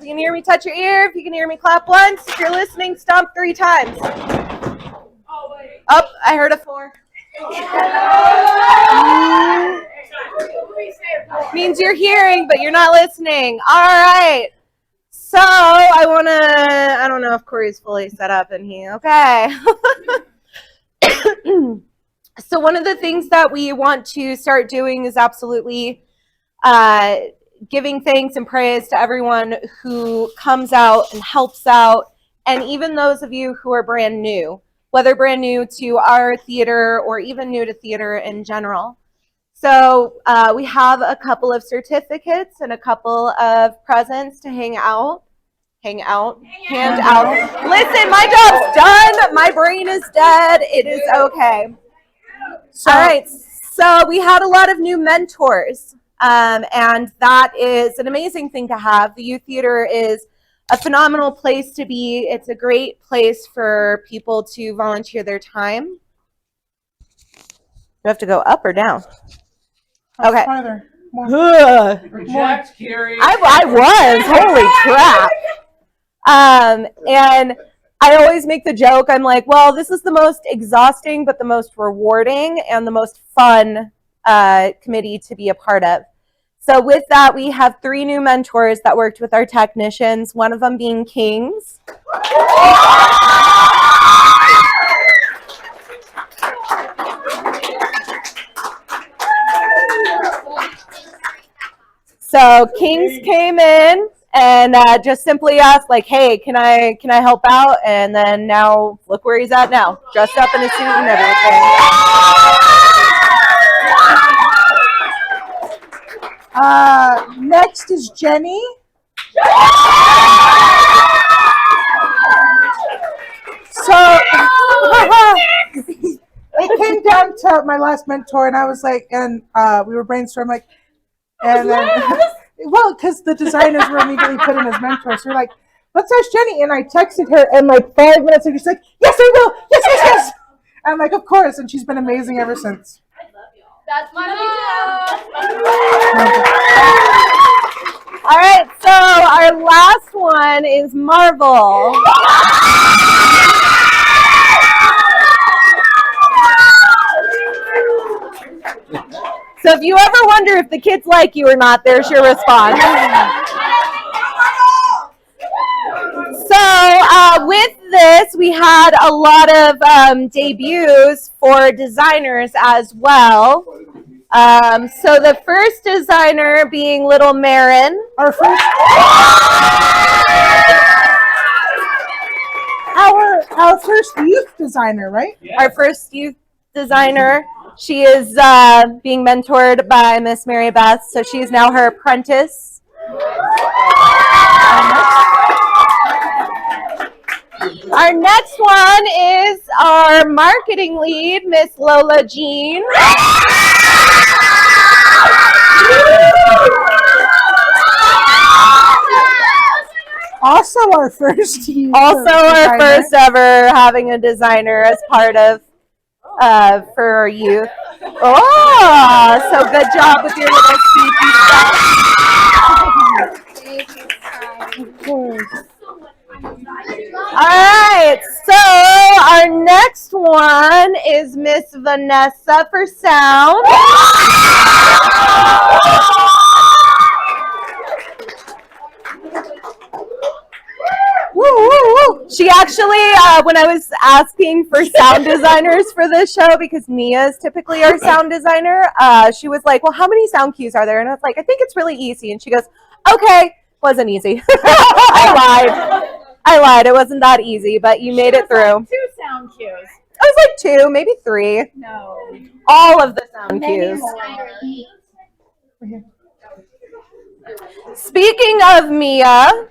If you can hear me, touch your ear. If you can hear me, clap once. If you're listening, stomp 3 times. Oh, I heard a 4. Means you're hearing, but you're not listening. All right. So I don't know if Corey's fully set up in here. Okay. So one of the things that we want to start doing is absolutely giving thanks and praise to everyone who comes out and helps out, and even those of you who are brand new, whether brand new to our theater or even new to theater in general. So we have a couple of certificates and a couple of presents to hand out. Listen, my job's done. My brain is dead. It is okay. All right. So we had a lot of new mentors, and that is an amazing thing to have. The youth theater is a phenomenal place to be. It's a great place for people to volunteer their time. You have to go up or down? Okay. Project, Carrie. I was. Holy crap. And I always make the joke. I'm like, well, this is the most exhausting, but the most rewarding and the most fun committee to be a part of. So with that, we have 3 new mentors that worked with our technicians, one of them being Kings. So Kings came in and just simply asked, like, hey, can I help out? And then now look where he's at now, dressed up in a suit and everything. Next is Jenny. So it came down to my last mentor, and I was like, and we were brainstorming, like, and then, well, because the designers were immediately put in as mentors. So we're like, let's ask Jenny. And I texted her, and like 5 minutes later, she's like, yes, I will. Yes. I'm like, of course. And she's been amazing ever since. I love y'all. That's my mom. All right, so our last one is Marvel. So if you ever wonder if the kids like you or not, there's your response. So with this, we had a lot of debuts for designers as well. So the first designer being Little Marin. Our first youth designer, right? Yes. Our first youth designer. She is being mentored by Miss Mary Beth, so she is now her apprentice. Our next one is our marketing lead, Miss Lola Jean. Also our first ever having a designer as part of for our youth. Oh, so good job with your little speaky stuff. All right, so our next one is Miss Vanessa for sound. She actually, when I was asking for sound designers for this show, because Mia is typically our sound designer, she was like, well, how many sound cues are there? And I was like, I think it's really easy. And she goes, okay, wasn't easy. I lied. It wasn't that easy, but you made it through. Like 2 sound cues. I was like 2, maybe 3. No. All of the sound cues. Speaking of Mia.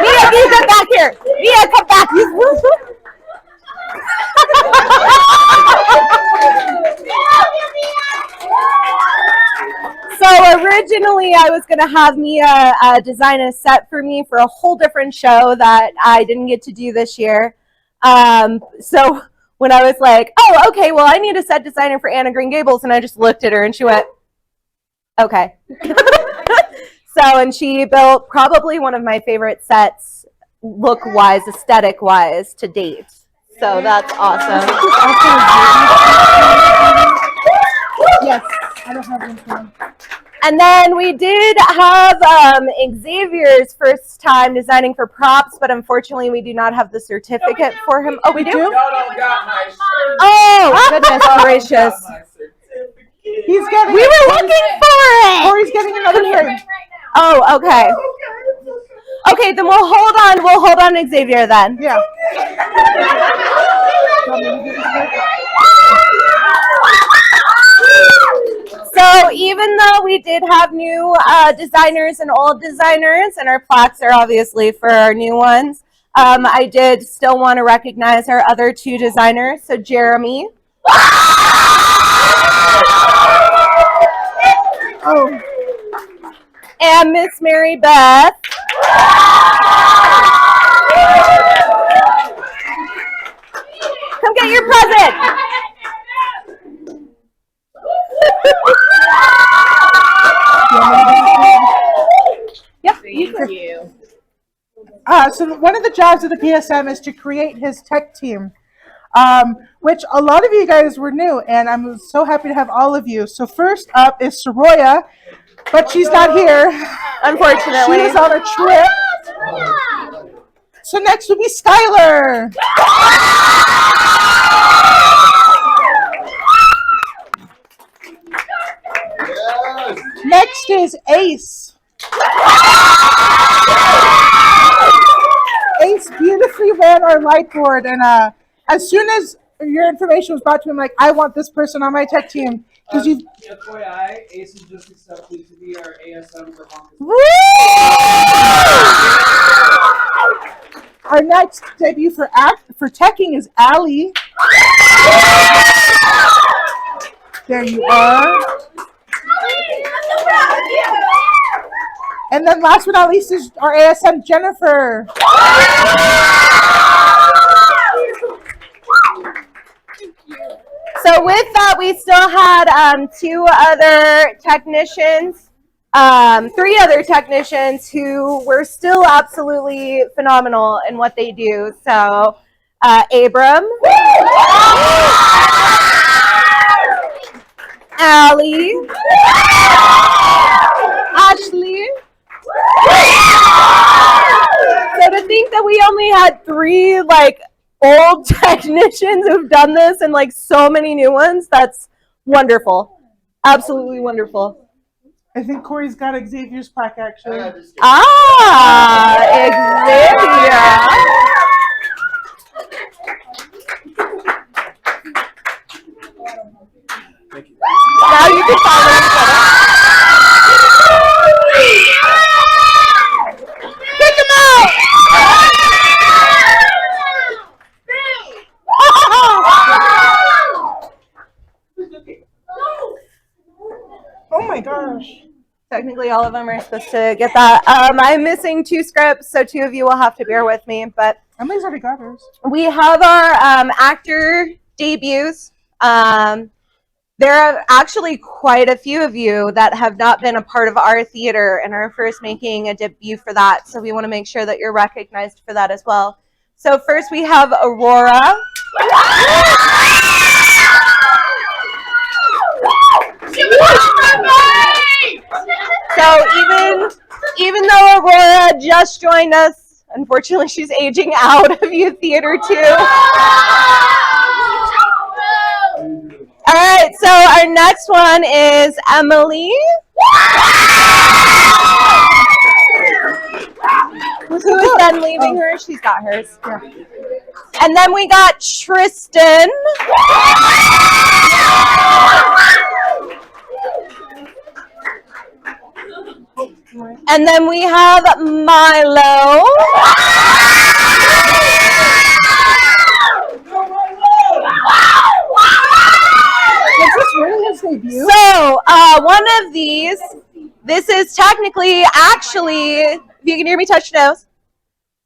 Mia, you come back here. Mia, come back. So originally I was going to have Mia design a set for me for a whole different show that I didn't get to do this year. So when I was like, oh, okay, well, I need a set designer for Anne of Green Gables. And I just looked at her and she went, okay. And she built probably one of my favorite sets, look-wise, aesthetic-wise, to date. So that's awesome. Yes, I don't have one. And then we did have Xavier's first time designing for props, but unfortunately we do not have the certificate for him. Oh, we do? Y'all don't got my shirt. Oh, goodness gracious. He's getting. We were looking for it. Corey's getting another thing. Oh, okay. Okay, then we'll hold on. We'll hold on Xavier then. Yeah. So even though we did have new designers and old designers, and our plaques are obviously for our new ones, I did still want to recognize our other two designers. So Jeremy. Oh. And Miss Mary Beth. Come get your present. Yep. Thank you. So one of the jobs of the PSM is to create his tech team, which a lot of you guys were new, and I'm so happy to have all of you. So first up is Soroya, but she's not here. Unfortunately. She is on a trip. So next would be Skylar. Yes. Next is Ace. Ace beautifully ran our light board, and as soon as your information was brought to him, like, I want this person on my tech team. Because you. FYI, Ace is just accepted to be our ASM for Honkus. Our next debut for teching is Allie. There you are. And then last but not least is our ASM Jennifer. So with that, we still had two other technicians, three other technicians who were still absolutely phenomenal in what they do. So Abram, Allie, Ashley. So to think that we only had three old technicians who've done this and so many new ones, that's wonderful. Absolutely wonderful. I think Corey's got Xavier's plaque, actually. Xavier. Now you can follow each other. Pick them out! Oh my gosh. Technically, all of them are supposed to get that. I'm missing two scripts, so two of you will have to bear with me. But Emily's already got hers. we have our actor debuts. There are actually quite a few of you that have not been a part of our theater and are first making a debut for that. So we want to make sure that you're recognized for that as well. So first we have Aurora. So even though Aurora just joined us, unfortunately she's aging out of youth theater too. All right, so our next one is Emily. Who is then leaving her? She's got hers. Yeah. And then we got Tristan. And then we have Milo. Is this really his debut? So, one of these, this is technically, actually, if you can hear me touch nose,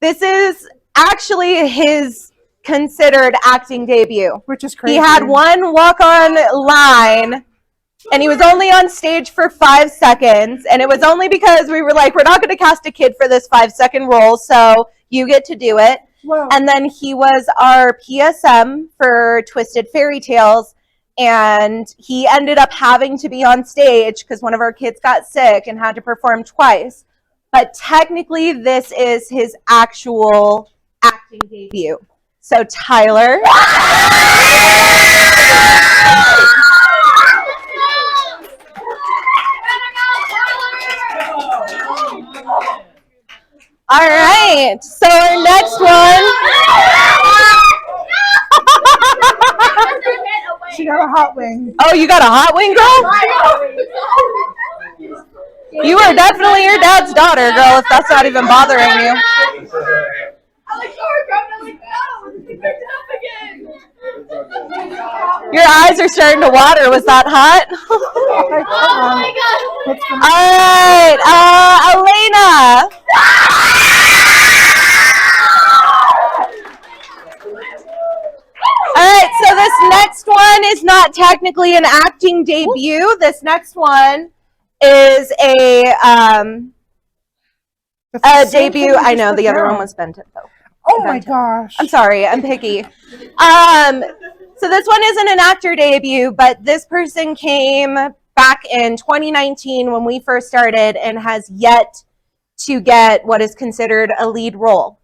this is actually his considered acting debut. Which is crazy. He had one walk-on line, and he was only on stage for 5 seconds, and it was only because we were like, we're not going to cast a kid for this 5-second role, so you get to do it. Whoa. And then he was our PSM for Twisted Fairy Tales, and he ended up having to be on stage because one of our kids got sick and had to perform twice. But technically, this is his actual acting debut. So, Tyler. All right. So, our next one. She got a hot wing. Oh, you got a hot wing, girl? You are definitely your dad's daughter, girl, if that's not even bothering you. Your eyes are starting to water. Was that hot? All right, Elena. All right, so this next one is not technically an acting debut. This next one is a debut. I know the other one was Benton, though. Oh my gosh. I'm sorry, I'm picky. So this one isn't an actor debut, but this person came back in 2019 when we first started and has yet to get what is considered a lead role.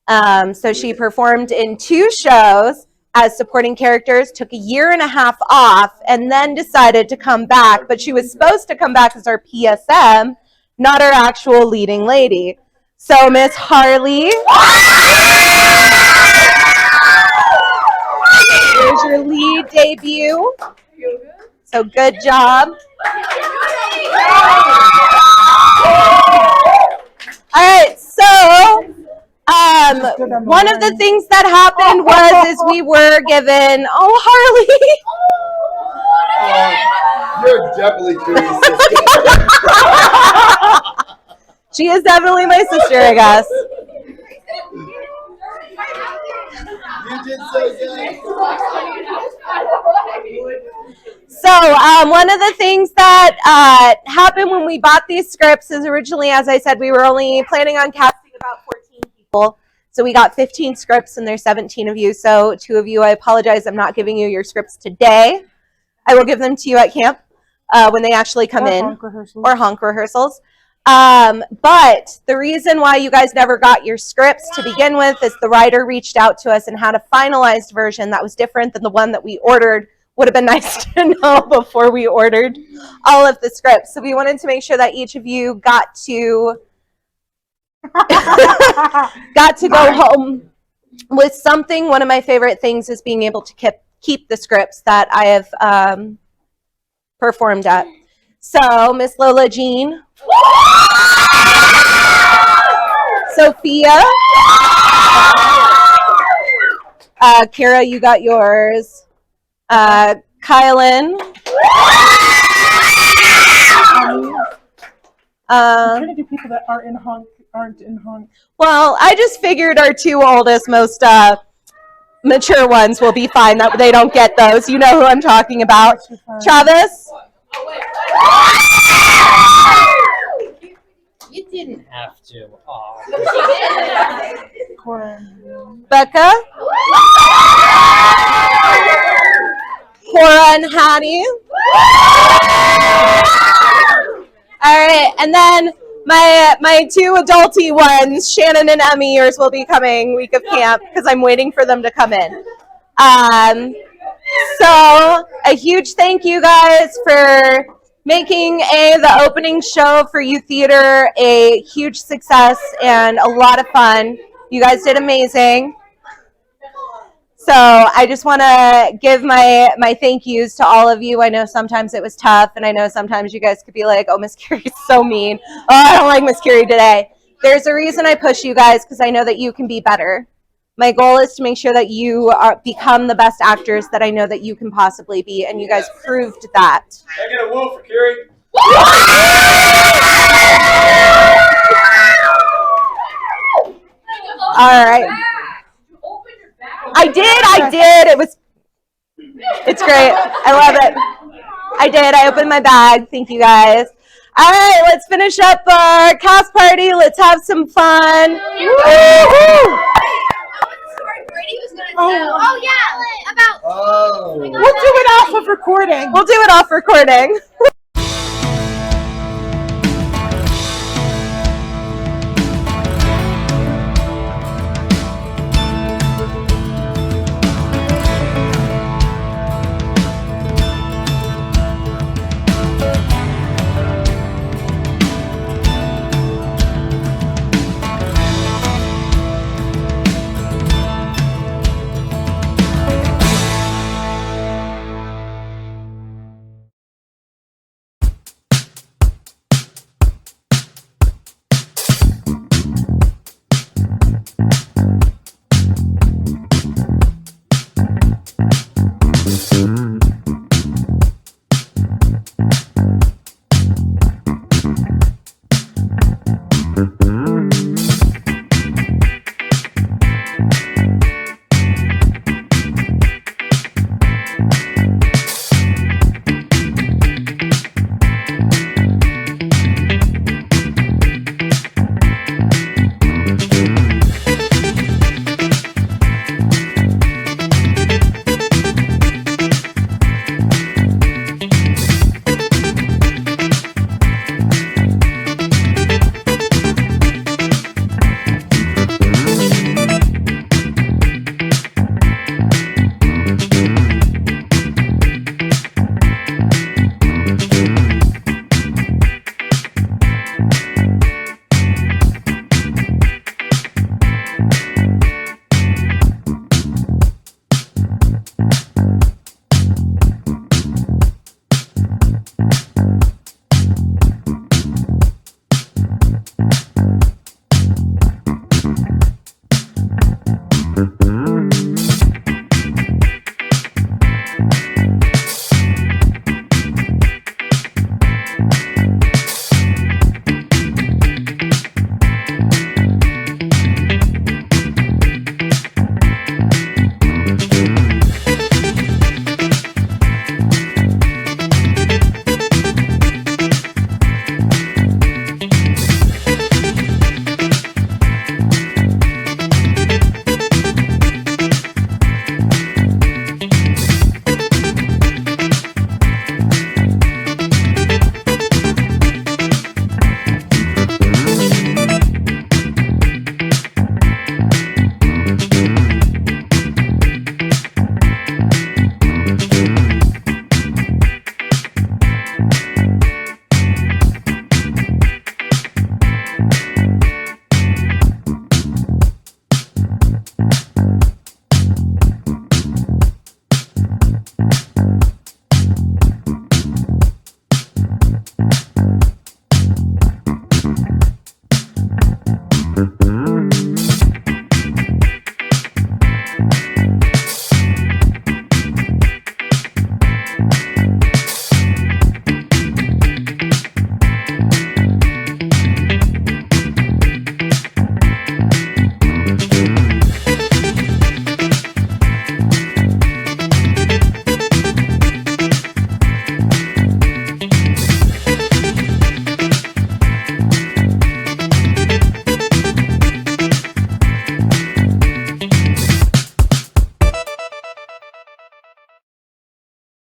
So she performed in 2 shows as supporting characters, took a 1.5 years off, and then decided to come back. But she was supposed to come back as our PSM, not our actual leading lady. So Miss Harley. Here's your lead debut. So good job. All right, so one of the things that happened was we were given, Harley. You're definitely doing sister. She is definitely my sister, I guess. You did so good. So one of the things that happened when we bought these scripts is originally, as I said, we were only planning on casting about 14 people. So we got 15 scripts and there's 17 of you. So 2 of you, I apologize, I'm not giving you your scripts today. I will give them to you at camp when they actually come in. Or honk rehearsals. But the reason why you guys never got your scripts to begin with is the writer reached out to us and had a finalized version that was different than the one that we ordered. Would have been nice to know before we ordered all of the scripts. So we wanted to make sure that each of you got to go home with something. One of my favorite things is being able to keep the scripts that I have performed at. So Miss Lola Jean, Sophia, Kara, you got yours. Kylan. I'm trying to do people that aren't in honk. Well, I just figured our 2 oldest, most mature ones will be fine. That they don't get those. You know who I'm talking about. Travis. You didn't have to. Becca. Cora and Hattie. All right, and then my 2 adulty ones, Shannon and Emmy, yours will be coming week of camp because I'm waiting for them to come in. So a huge thank you guys for making the opening show for youth theater a huge success and a lot of fun. You guys did amazing. So I just want to give my thank yous to all of you. I know sometimes it was tough, and I know sometimes you guys could be like, oh, Miss Carrie's so mean. Oh, I don't like Miss Carrie today. There's a reason I push you guys, because I know that you can be better. My goal is to make sure that you become the best actors that I know that you can possibly be, and you guys proved that. I get a woo for Carrie. All right. I did. It's great. I love it. I did. I opened my bag. Thank you guys. All right, let's finish up our cast party. Let's have some fun. Woo-hoo! Brady was gonna Oh. tell. Oh yeah, about. Oh. We'll do it off of recording. We'll do it off recording. Mm-hmm.